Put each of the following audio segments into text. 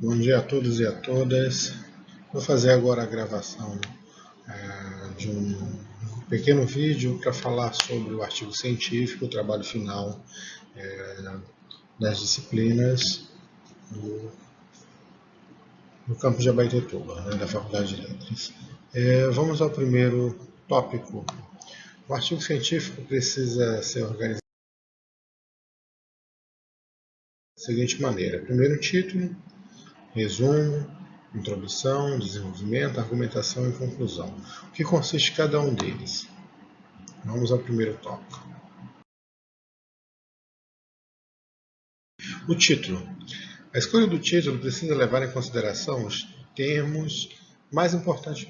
Bom dia a todos e a todas. Vou fazer agora a gravação de um pequeno vídeo para falar sobre o artigo científico, o trabalho final das disciplinas do campus de Abaetetuba, da Faculdade de Letras. Vamos ao primeiro tópico. O artigo científico precisa ser organizado da seguinte maneira: primeiro título, resumo, introdução, desenvolvimento, argumentação e conclusão. O que consiste cada um deles? Vamos ao primeiro tópico. O título. A escolha do título precisa levar em consideração os termos mais importantes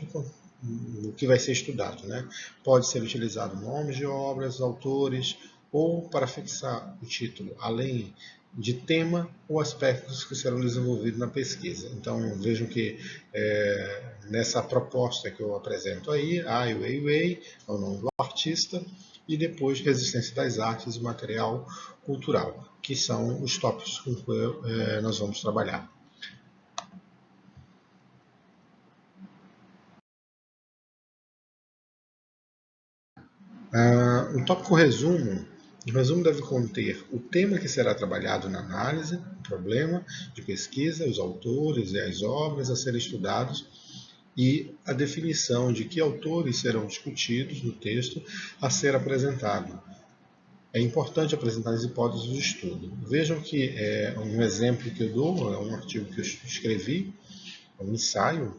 do que vai ser estudado, né? Pode ser utilizado nomes de obras, autores, ou para fixar o título, além de tema ou aspectos que serão desenvolvidos na pesquisa. Então, vejam que nessa proposta que eu apresento aí, Ai Weiwei é o nome do artista, e depois Resistência das Artes e Material Cultural, que são os tópicos com que nós vamos trabalhar. O tópico resumo. O resumo deve conter o tema que será trabalhado na análise, o problema de pesquisa, os autores e as obras a serem estudados e a definição de que autores serão discutidos no texto a ser apresentado. É importante apresentar as hipóteses do estudo. Vejam que um exemplo que eu dou é um artigo que eu escrevi, um ensaio,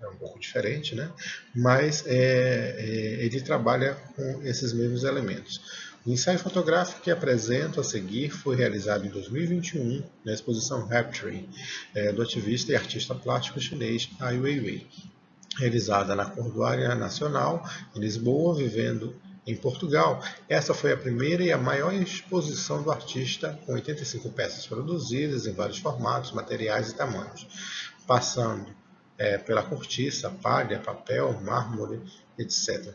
é um pouco diferente, né? Mas ele trabalha com esses mesmos elementos. O ensaio fotográfico que apresento a seguir foi realizado em 2021 na exposição Rapture, do ativista e artista plástico chinês Ai Weiwei, realizada na Cordoária Nacional, em Lisboa, vivendo em Portugal. Essa foi a primeira e a maior exposição do artista, com 85 peças produzidas em vários formatos, materiais e tamanhos, passando pela cortiça, palha, papel, mármore, etc.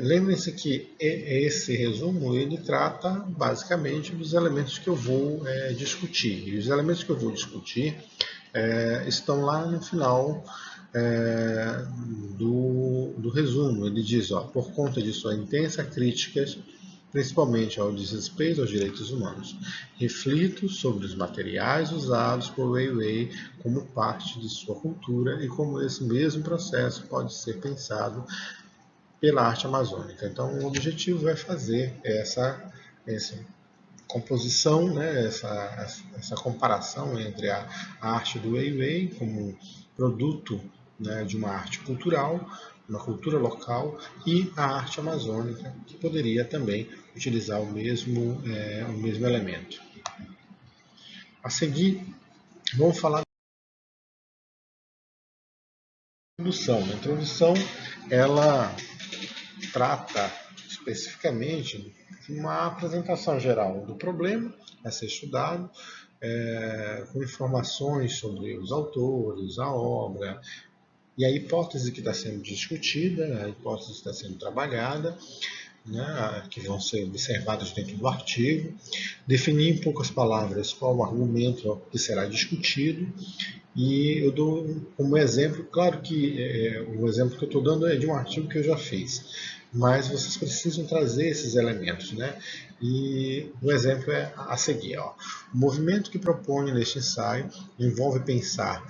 Lembrem-se que esse resumo ele trata basicamente dos elementos que eu vou discutir. E os elementos que eu vou discutir estão lá no final do resumo. Ele diz, por conta de sua intensa crítica, principalmente ao desrespeito aos direitos humanos, reflito sobre os materiais usados por Weiwei como parte de sua cultura e como esse mesmo processo pode ser pensado pela arte amazônica. Então, o objetivo é fazer essa composição, né, essa comparação entre a arte do Weiwei como produto, né, de uma arte cultural, uma cultura local, e a arte amazônica, que poderia também utilizar o mesmo elemento. A seguir, vamos falar da introdução. A introdução, ela trata especificamente de uma apresentação geral do problema a ser estudado, com informações sobre os autores, a obra, e a hipótese que está sendo discutida, a hipótese que está sendo trabalhada, né, que vão ser observadas dentro do artigo, definir em poucas palavras qual o argumento que será discutido, e eu dou como exemplo, claro que o exemplo que eu estou dando é de um artigo que eu já fiz, mas vocês precisam trazer esses elementos, né? E o exemplo é a seguir. O movimento que proponho neste ensaio envolve pensar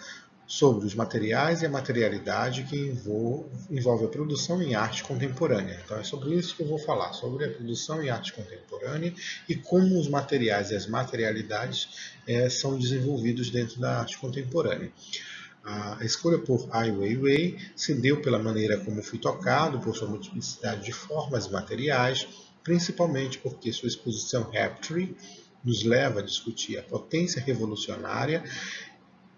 sobre os materiais e a materialidade que envolve a produção em arte contemporânea. Então é sobre isso que eu vou falar, sobre a produção em arte contemporânea e como os materiais e as materialidades são desenvolvidos dentro da arte contemporânea. A escolha por Ai Weiwei se deu pela maneira como fui tocado, por sua multiplicidade de formas e materiais, principalmente porque sua exposição Rapture nos leva a discutir a potência revolucionária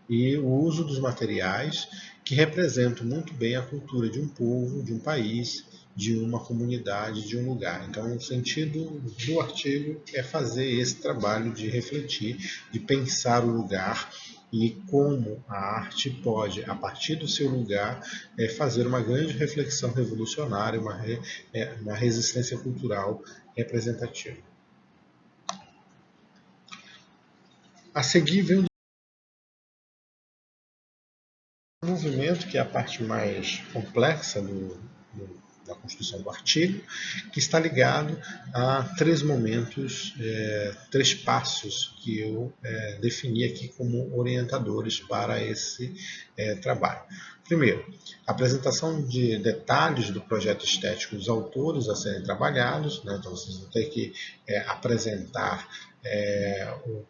e o uso dos materiais que representam muito bem a cultura de um povo, de um país, de uma comunidade, de um lugar. Então, o sentido do artigo é fazer esse trabalho de refletir, de pensar o lugar e como a arte pode, a partir do seu lugar, fazer uma grande reflexão revolucionária, uma resistência cultural representativa. A seguir vem desenvolvimento, que é a parte mais complexa da construção do artigo, que está ligado a 3 momentos, 3 passos que eu defini aqui como orientadores para esse trabalho. Primeiro, apresentação de detalhes do projeto estético dos autores a serem trabalhados, né? Então vocês vão ter que apresentar o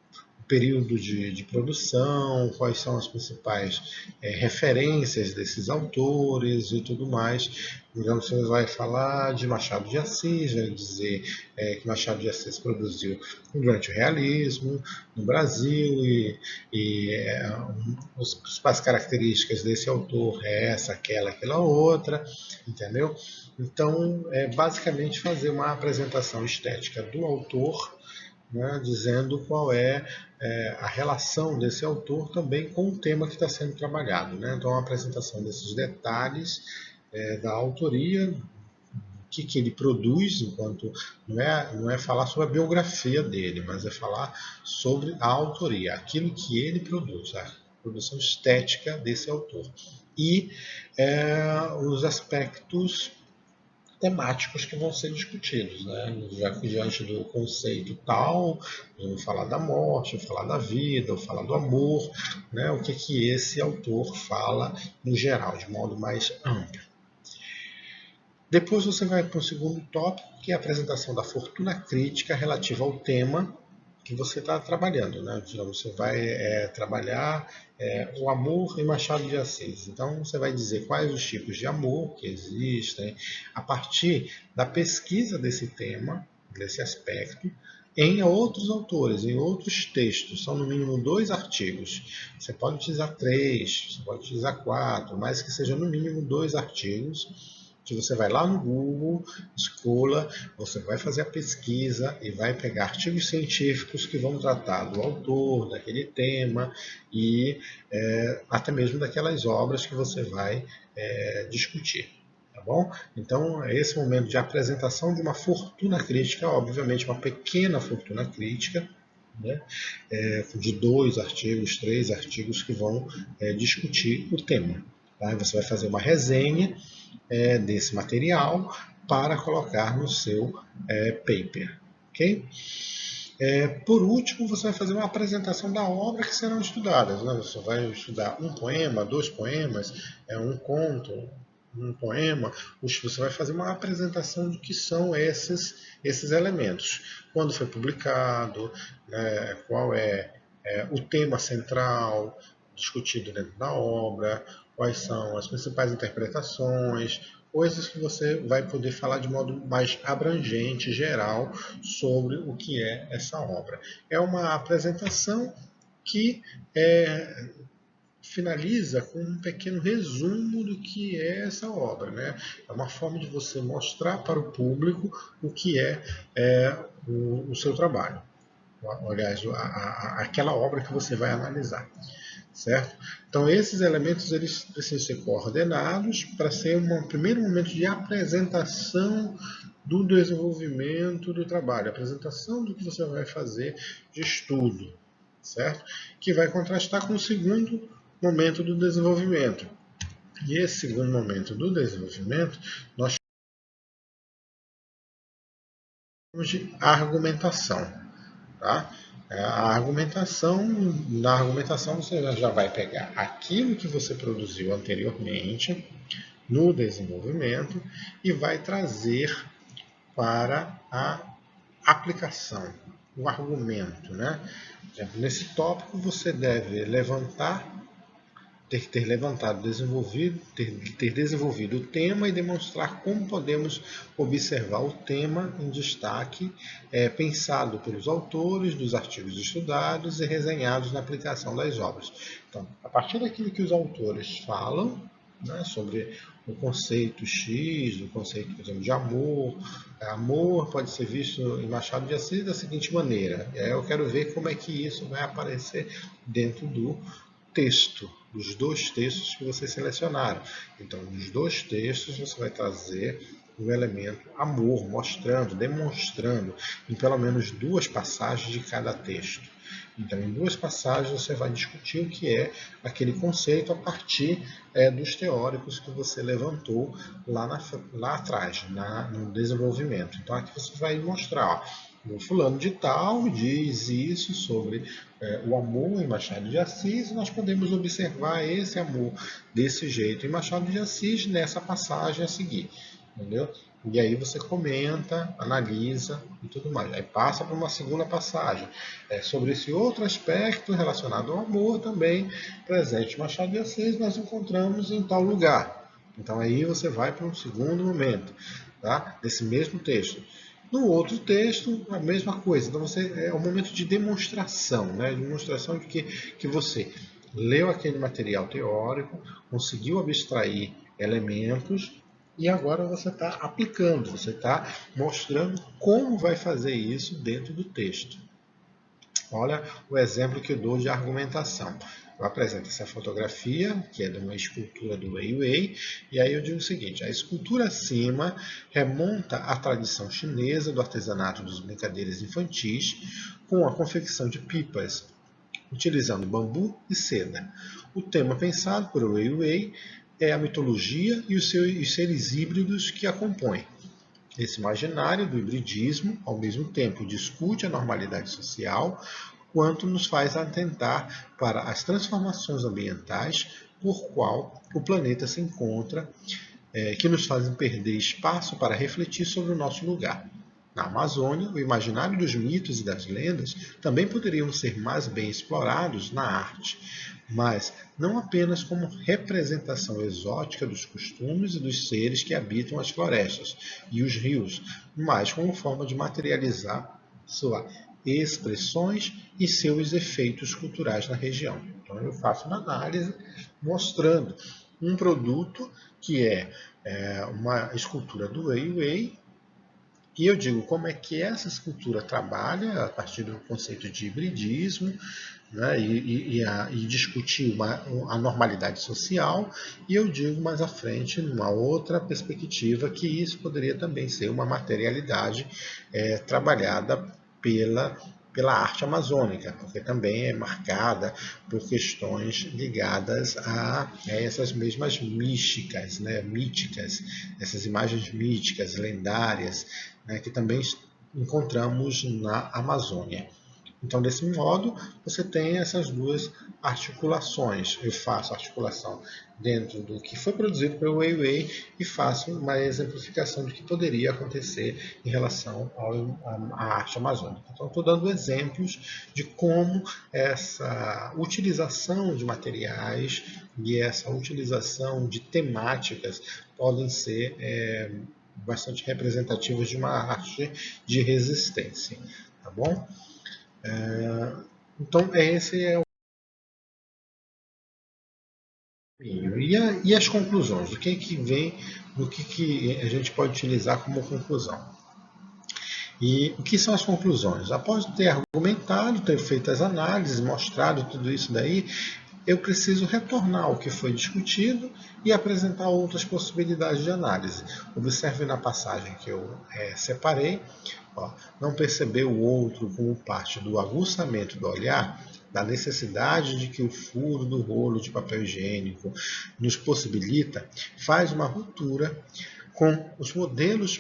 período de produção, quais são as principais referências desses autores e tudo mais. Então você vai falar de Machado de Assis, vai dizer que Machado de Assis produziu durante o realismo no Brasil as principais características desse autor é essa, aquela outra, entendeu? Então, é basicamente fazer uma apresentação estética do autor, né, dizendo qual é a relação desse autor também com o tema que está sendo trabalhado. Né? Então, a apresentação desses detalhes da autoria, o que ele produz, enquanto não é falar sobre a biografia dele, mas é falar sobre a autoria, aquilo que ele produz, a produção estética desse autor. E os aspectos temáticos que vão ser discutidos, né? Já diante do conceito tal, vamos falar da morte, falar da vida, falar do amor, né? O que esse autor fala em geral, de modo mais amplo. Depois você vai para o segundo tópico, que é a apresentação da fortuna crítica relativa ao tema que você está trabalhando, né? Então, você vai trabalhar o amor em Machado de Assis. Então, você vai dizer quais os tipos de amor que existem, a partir da pesquisa desse tema, desse aspecto, em outros autores, em outros textos. São no mínimo 2 artigos. Você pode utilizar 3, você pode utilizar 4, mas que seja no mínimo 2 artigos, que você vai lá no Google, escolha, você vai fazer a pesquisa e vai pegar artigos científicos que vão tratar do autor, daquele tema e até mesmo daquelas obras que você vai discutir. Tá bom? Então, esse momento de apresentação de uma fortuna crítica, obviamente uma pequena fortuna crítica, né? De 2 artigos, 3 artigos que vão discutir o tema. Tá? Você vai fazer uma resenha desse material para colocar no seu paper. Okay? Por último, você vai fazer uma apresentação da obra que serão estudadas. Né? Você vai estudar um poema, 2 poemas, um conto, um poema. Você vai fazer uma apresentação do que são esses elementos. Quando foi publicado, né? Qual é o tema central discutido dentro da obra, quais são as principais interpretações, coisas que você vai poder falar de modo mais abrangente, geral, sobre o que é essa obra. É uma apresentação que finaliza com um pequeno resumo do que é essa obra. Né? É uma forma de você mostrar para o público o que é o seu trabalho. Aliás, aquela obra que você vai analisar. Certo? Então, esses elementos eles precisam ser coordenados para ser um primeiro momento de apresentação do desenvolvimento do trabalho, apresentação do que você vai fazer de estudo, certo? Que vai contrastar com o segundo momento do desenvolvimento. E esse segundo momento do desenvolvimento, nós chamamos de argumentação. Tá? Na argumentação você já vai pegar aquilo que você produziu anteriormente no desenvolvimento e vai trazer para a aplicação, o argumento. Né? Nesse tópico você deve ter levantado, ter desenvolvido o tema e demonstrar como podemos observar o tema em destaque, pensado pelos autores dos artigos estudados e resenhados na aplicação das obras. Então, a partir daquilo que os autores falam, né, sobre o conceito X, o conceito, por exemplo, de amor. Amor pode ser visto em Machado de Assis da seguinte maneira. Eu quero ver como é que isso vai aparecer dentro do texto, dos 2 textos que vocês selecionaram. Então, nos 2 textos você vai trazer o elemento amor, mostrando, demonstrando em pelo menos 2 passagens de cada texto. Então, em 2 passagens você vai discutir o que é aquele conceito a partir dos teóricos que você levantou lá atrás, no desenvolvimento. Então, aqui você vai mostrar, o fulano de tal diz isso sobre o amor em Machado de Assis, e nós podemos observar esse amor desse jeito em Machado de Assis nessa passagem a seguir. Entendeu? E aí você comenta, analisa e tudo mais. Aí passa para uma segunda passagem sobre esse outro aspecto relacionado ao amor também presente em Machado de Assis, nós encontramos em tal lugar. Então aí você vai para um segundo momento, tá? Desse mesmo texto. No outro texto, a mesma coisa. Então é um momento de demonstração, né? Demonstração de que você leu aquele material teórico, conseguiu abstrair elementos e agora você está aplicando, você está mostrando como vai fazer isso dentro do texto. Olha o exemplo que eu dou de argumentação. Eu apresento essa fotografia, que é de uma escultura do Weiwei, e aí eu digo o seguinte: a escultura acima remonta à tradição chinesa do artesanato dos brincadeiras infantis, com a confecção de pipas, utilizando bambu e seda. O tema pensado por Weiwei é a mitologia e os seres híbridos que a compõem. Esse imaginário do hibridismo, ao mesmo tempo, discute a normalidade social, quanto nos faz atentar para as transformações ambientais por qual o planeta se encontra, que nos fazem perder espaço para refletir sobre o nosso lugar. Na Amazônia, o imaginário dos mitos e das lendas também poderiam ser mais bem explorados na arte, mas não apenas como representação exótica dos costumes e dos seres que habitam as florestas e os rios, mas como forma de materializar suas expressões e seus efeitos culturais na região. Então eu faço uma análise mostrando um produto que é uma escultura do Weiwei, e eu digo como é que essa escultura trabalha a partir do conceito de hibridismo, né, e discutir a normalidade social, e eu digo mais à frente, numa outra perspectiva, que isso poderia também ser uma materialidade trabalhada pela arte amazônica, porque também é marcada por questões ligadas a essas mesmas místicas, né, míticas, essas imagens míticas, lendárias, né, que também encontramos na Amazônia. Então, desse modo, você tem essas duas articulações. Eu faço a articulação dentro do que foi produzido pelo Weiwei e faço uma exemplificação do que poderia acontecer em relação à arte amazônica. Então, estou dando exemplos de como essa utilização de materiais e essa utilização de temáticas podem ser bastante representativas de uma arte de resistência. Tá bom? Então, esse é o caminho. E as conclusões? O que vem, o que a gente pode utilizar como conclusão? E o que são as conclusões? Após ter argumentado, ter feito as análises, mostrado tudo isso daí, eu preciso retornar ao que foi discutido e apresentar outras possibilidades de análise. Observe na passagem que eu separei, não perceber o outro como parte do aguçamento do olhar, da necessidade de que o furo do rolo de papel higiênico nos possibilita, faz uma ruptura com os modelos,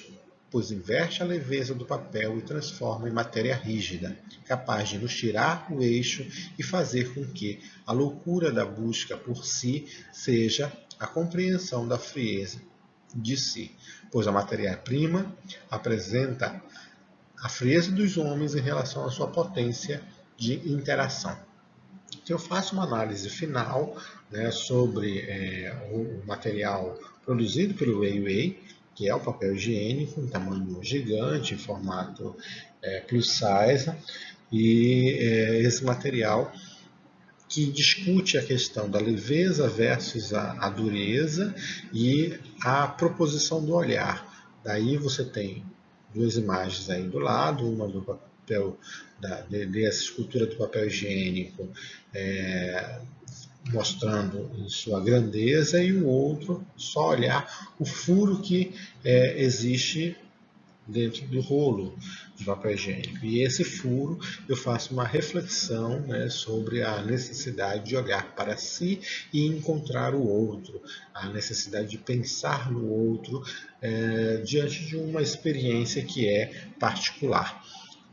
pois inverte a leveza do papel e transforma em matéria rígida, capaz de nos tirar o eixo e fazer com que a loucura da busca por si seja a compreensão da frieza de si, pois a matéria-prima apresenta a frieza dos homens em relação à sua potência de interação. Então, eu faço uma análise final, né, sobre o material produzido pelo Weiwei, que é o papel higiênico em tamanho gigante, em formato plus size, e esse material que discute a questão da leveza versus a dureza e a proposição do olhar. Daí você tem duas imagens aí do lado, uma do papel dessa escultura do papel higiênico mostrando em sua grandeza, e o outro só olhar o furo que existe dentro do rolo de papel higiênico. E esse furo eu faço uma reflexão, né, sobre a necessidade de olhar para si e encontrar o outro, a necessidade de pensar no outro diante de uma experiência que é particular.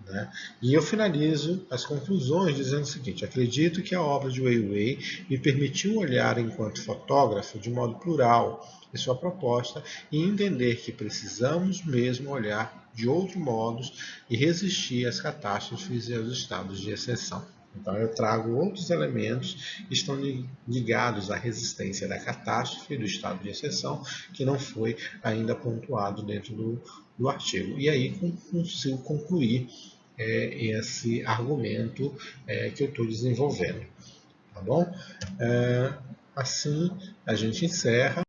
Né? E eu finalizo as conclusões dizendo o seguinte: acredito que a obra de Weiwei me permitiu olhar enquanto fotógrafo de modo plural em sua proposta e entender que precisamos mesmo olhar de outro modo e resistir às catástrofes e aos estados de exceção. Então eu trago outros elementos que estão ligados à resistência da catástrofe e do estado de exceção, que não foi ainda pontuado dentro do artigo. E aí consigo concluir esse argumento que eu estou desenvolvendo. Tá bom? Assim a gente encerra.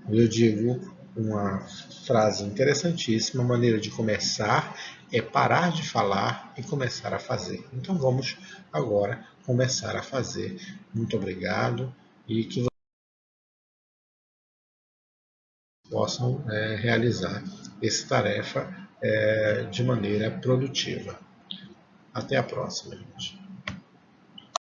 Eu digo uma frase interessantíssima: a maneira de começar é parar de falar e começar a fazer. Então vamos agora começar a fazer. Muito obrigado e que vocês possam realizar essa tarefa de maneira produtiva. Até a próxima, gente.